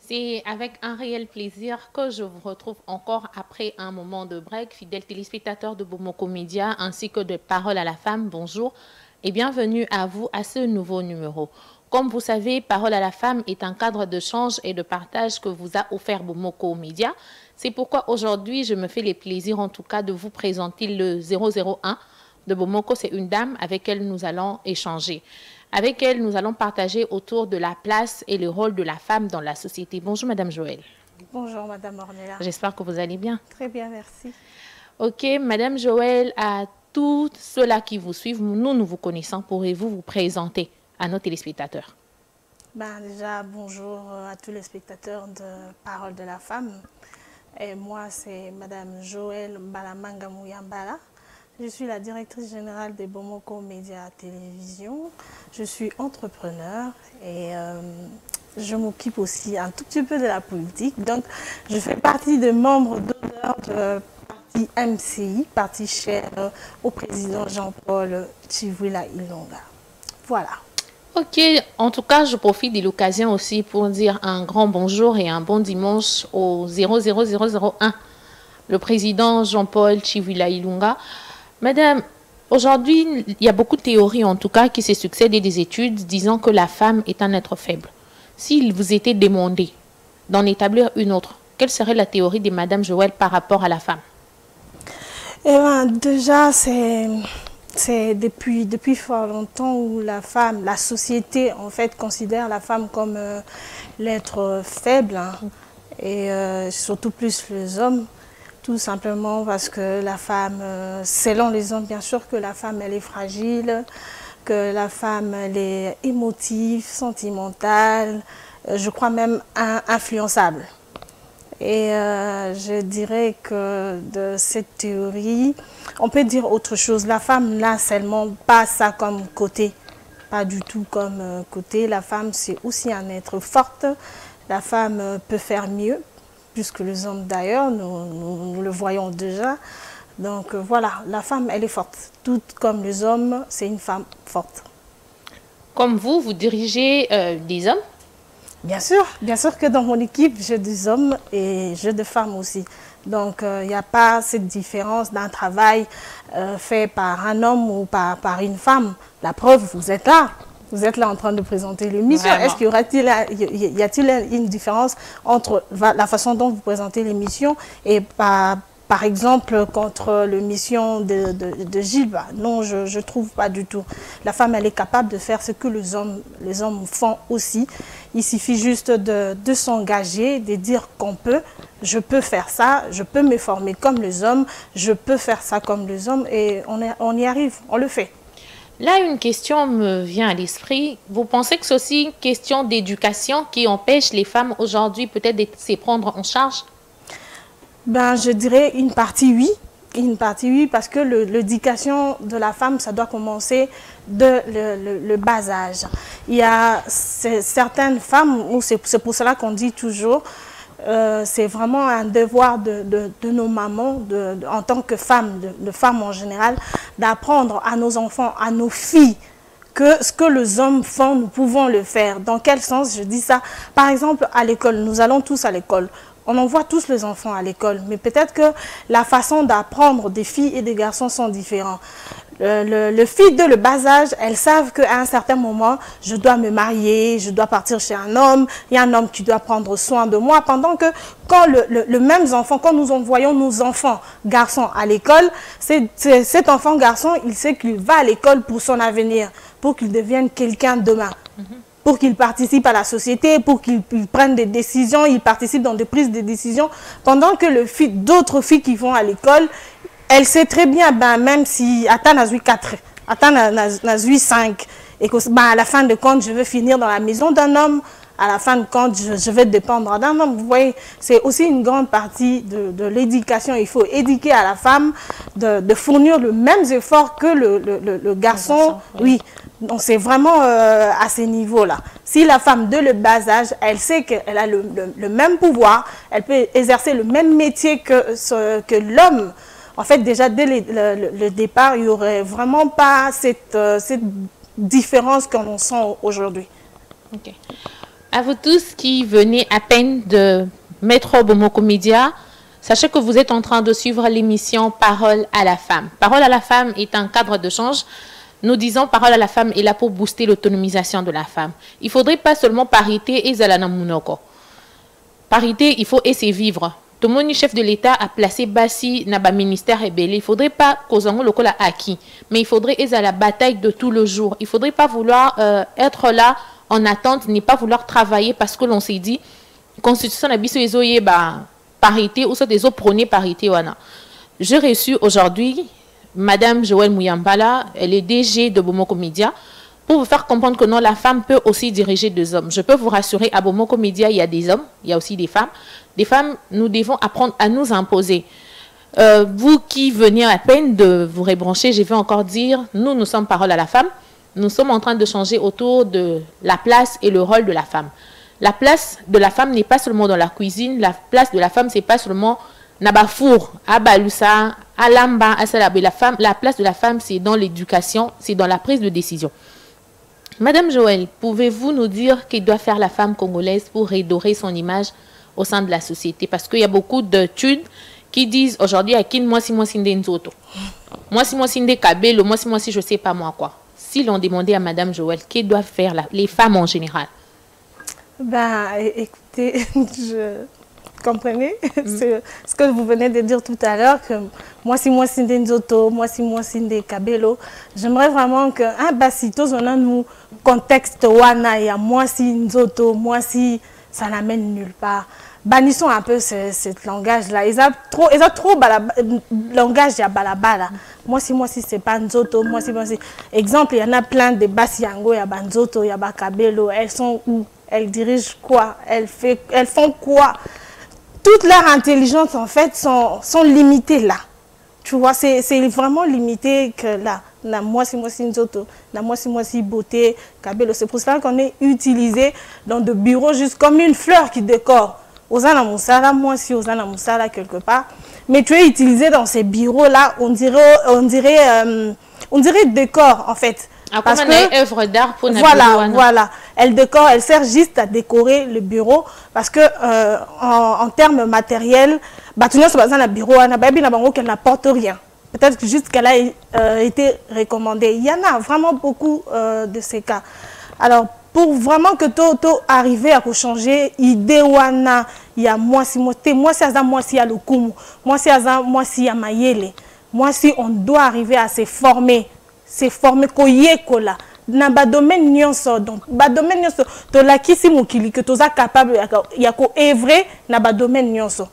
C'est avec un réel plaisir que je vous retrouve encore après un moment de break, fidèles téléspectateurs de Bomoko Média ainsi que de Parole à la femme. Bonjour et bienvenue à vous à ce nouveau numéro. Comme vous savez, Parole à la femme est un cadre de d'échange et de partage que vous a offert Bomoko Média. C'est pourquoi aujourd'hui, je me fais le plaisir en tout cas de vous présenter le 001 de Bomoko. C'est une dame avec elle nous allons échanger. Avec elle, nous allons partager autour de la place et le rôle de la femme dans la société. Bonjour, Madame Joël. Bonjour, Madame Ornella. J'espère que vous allez bien. Très bien, merci. Ok, Madame Joël, à tous ceux-là qui vous suivent, nous vous connaissons. Pourrez-vous vous présenter à nos téléspectateurs? Déjà, bonjour à tous les spectateurs de Parole de la femme. Et moi, c'est Madame Joël Balamanga Mouyambala. Je suis la directrice générale de Bomoko Média Télévision. Je suis entrepreneur et je m'occupe aussi un tout petit peu de la politique. Donc, je fais partie des membres d'honneur de parti MCI, parti cher au président Jean-Paul Chivwila Ilonga. Voilà. Ok, en tout cas, je profite de l'occasion aussi pour dire un grand bonjour et un bon dimanche au 00001, le président Jean-Paul Chivwila Ilonga. Madame, aujourd'hui, il y a beaucoup de théories, en tout cas, qui se succèdent et des études disant que la femme est un être faible. S'il vous était demandé d'en établir une autre, quelle serait la théorie de Madame Joël par rapport à la femme? Eh bien, déjà, c'est depuis fort longtemps où la femme, la société, en fait, considère la femme comme l'être faible, hein, et surtout plus les hommes. Tout simplement parce que la femme, selon les hommes, bien sûr que la femme, elle est fragile, que la femme, elle est émotive, sentimentale, je crois même influençable. Et je dirais que de cette théorie, on peut dire autre chose. La femme n'a seulement pas ça comme côté, pas du tout comme côté. La femme, c'est aussi un être forte. La femme peut faire mieux, plus que les hommes d'ailleurs, nous le voyons déjà. Donc voilà, la femme, elle est forte. Tout comme les hommes, c'est une femme forte. Comme vous dirigez des hommes? Bien sûr que dans mon équipe, j'ai des hommes et j'ai des femmes aussi. Donc il n'y a pas cette différence d'un travail fait par un homme ou par une femme. La preuve, vous êtes là. Vous êtes là en train de présenter l'émission. Est-ce qu'il y a-t-il une différence entre la façon dont vous présentez l'émission et par exemple contre l'émission de Gilles? Non, je ne trouve pas du tout. La femme, elle est capable de faire ce que les hommes font aussi. Il suffit juste de s'engager, de dire qu'on peut. Je peux faire ça, je peux me former comme les hommes, je peux faire ça comme les hommes et on y arrive, on le fait. Là, une question me vient à l'esprit. Vous pensez que c'est aussi une question d'éducation qui empêche les femmes aujourd'hui peut-être de se prendre en charge? Je dirais une partie oui. Une partie oui, parce que l'éducation de la femme, ça doit commencer de le bas âge. Il y a certaines femmes, c'est pour cela qu'on dit toujours, c'est vraiment un devoir de nos mamans, en tant que femmes, de femmes en général, d'apprendre à nos enfants, à nos filles, que ce que les hommes font, nous pouvons le faire. Dans quel sens je dis ça? Par exemple, à l'école, nous allons tous à l'école. On envoie tous les enfants à l'école, mais peut-être que la façon d'apprendre des filles et des garçons sont différents. Les filles de le bas âge, elles savent qu'à un certain moment, je dois me marier, je dois partir chez un homme, il y a un homme qui doit prendre soin de moi, pendant que quand le même enfant, quand nous envoyons nos enfants garçons à l'école, cet enfant garçon, il sait qu'il va à l'école pour son avenir, pour qu'il devienne quelqu'un demain. Pour qu'il participe à la société, pour qu'il prenne des décisions, il participe dans des prises de décisions, pendant que d'autres filles qui vont à l'école, elle sait très bien, même si attends à 4, attends à 5, et que à la fin de compte, je veux finir dans la maison d'un homme, à la fin de compte, je vais dépendre d'un homme. Vous voyez, c'est aussi une grande partie de l'éducation. Il faut éduquer à la femme de fournir le même effort que le garçon. Oui. Donc c'est vraiment à ce niveau-là. Si la femme de le bas âge, elle sait qu'elle a le même pouvoir, elle peut exercer le même métier que l'homme. En fait, déjà dès le départ, il n'y aurait vraiment pas cette différence qu'on sent aujourd'hui. Okay. À vous tous qui venez à peine de mettre Bomoko Média, sachez que vous êtes en train de suivre l'émission Parole à la femme. Parole à la femme est un cadre de change. Nous disons Parole à la femme est là pour booster l'autonomisation de la femme. Il ne faudrait pas seulement parité et zalana munoko. Parité, il faut essayer vivre. Tout le monde, chef de l'État, a placé Bassi dans le ministère ébélé. Il ne faudrait pas qu'aux Anglo locaux a acquis, mais il faudrait être la bataille de tout le jour. Il ne faudrait pas vouloir être là en attente, ni pas vouloir travailler parce que l'on s'est dit, constitution n'a parité ou soit des autres prônés parité. J'ai reçu aujourd'hui Madame Joëlle Mouyambala, elle est DG de Bomoko Média, pour vous faire comprendre que non, la femme peut aussi diriger des hommes. Je peux vous rassurer, à Bomoko Média, il y a des hommes, il y a aussi des femmes. Des femmes, nous devons apprendre à nous imposer. Vous qui venez à peine de vous rebrancher, je vais encore dire, nous sommes Parole à la femme. Nous sommes en train de changer autour de la place et le rôle de la femme. La place de la femme n'est pas seulement dans la cuisine. La place de la femme, c'est pas seulement Nabafour, Abalusa, Alamba, Asalabe. La place de la femme, c'est dans l'éducation, c'est dans la prise de décision. Madame Joëlle, pouvez-vous nous dire qu'elle doit faire la femme congolaise pour redorer son image au sein de la société? Parce qu'il y a beaucoup d'études qui disent aujourd'hui à qui moi si Nzoto, moi si Kabelo, moi si je sais pas moi quoi. Si l'on demandait à Madame Joëlle, qu'est-ce doivent faire les femmes en général? Ben, écoutez, je comprenez ce que vous venez de dire tout à l'heure, que moi si Nzoto, moi si Kabelo, j'aimerais vraiment que si tous on a nous contexte wana ya moi si Nzoto, moi si ça n'amène nulle part. Bannissons un peu ce langage-là. Ils ont trop langage ya balabala. Moi si c'est pas Nzoto, moi si. Exemple, il y en a plein de Bassi Yango, il y a Nzoto, il y a Kabelo. Elles sont où? Elles dirigent quoi? Elles font quoi? Toute leur intelligence, en fait, sont limitées là. Tu vois, c'est vraiment limité que là. Moi si Nzoto, moi si beauté, Kabelo. C'est pour cela qu'on est utilisé dans des bureaux juste comme une fleur qui décore. Osana Moussala, moi si Osana Moussala quelque part. Mais tu es utilisé dans ces bureaux-là, on dirait décor en fait. Parce que œuvre d'art pour voilà, elle décore, elle sert juste à décorer le bureau parce que en termes matériels, bureau, qu'elle n'apporte rien. Peut-être juste qu'elle a été recommandée. Il y en a vraiment beaucoup de ces cas. Alors pour vraiment que Toto arrive à changer, idée wana, il y a moi si à l'okumu, moi si à mayele, moi si on doit arriver à se former koyekola na ba domaine nyonso, donc ba domaine nyonso to la kisi mukili que toza capable ya ko œuvrer na ba domaine nyonso.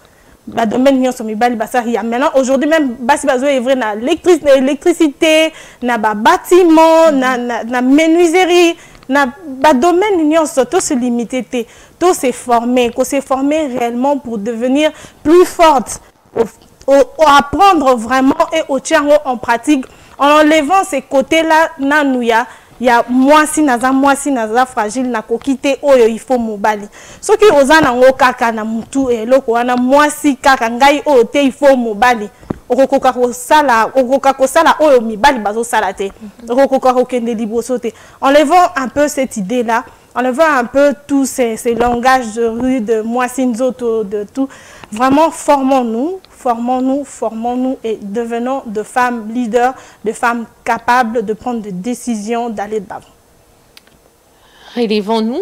Ba domaine nyonso mibali basari ya maintenant aujourd'hui même basi bazo œuvrer na l'électricité, na ba bâtiment, na menuiserie. Na ba domaine nyonso to se limiter to se former réellement pour devenir plus forte, apprendre vraiment et au tiers en pratique en enlevant ces côtés là nanouya. Il y a moi si naza fragile na kokite oyo il faut mobali soki ozana ngo kaka na mutu eloko wana moi si kaka ngai oyo te il faut mobali okokoka kosala oyo mibali bazo sala te okokoka kokende liboso te. Enlevons un peu cette idée là, enlevons un peu tous ces langages de rue de moi si Nzoto, de tout. Vraiment formons-nous et devenons de femmes leaders, de femmes capables de prendre des décisions, d'aller de l'avant. Relevons-nous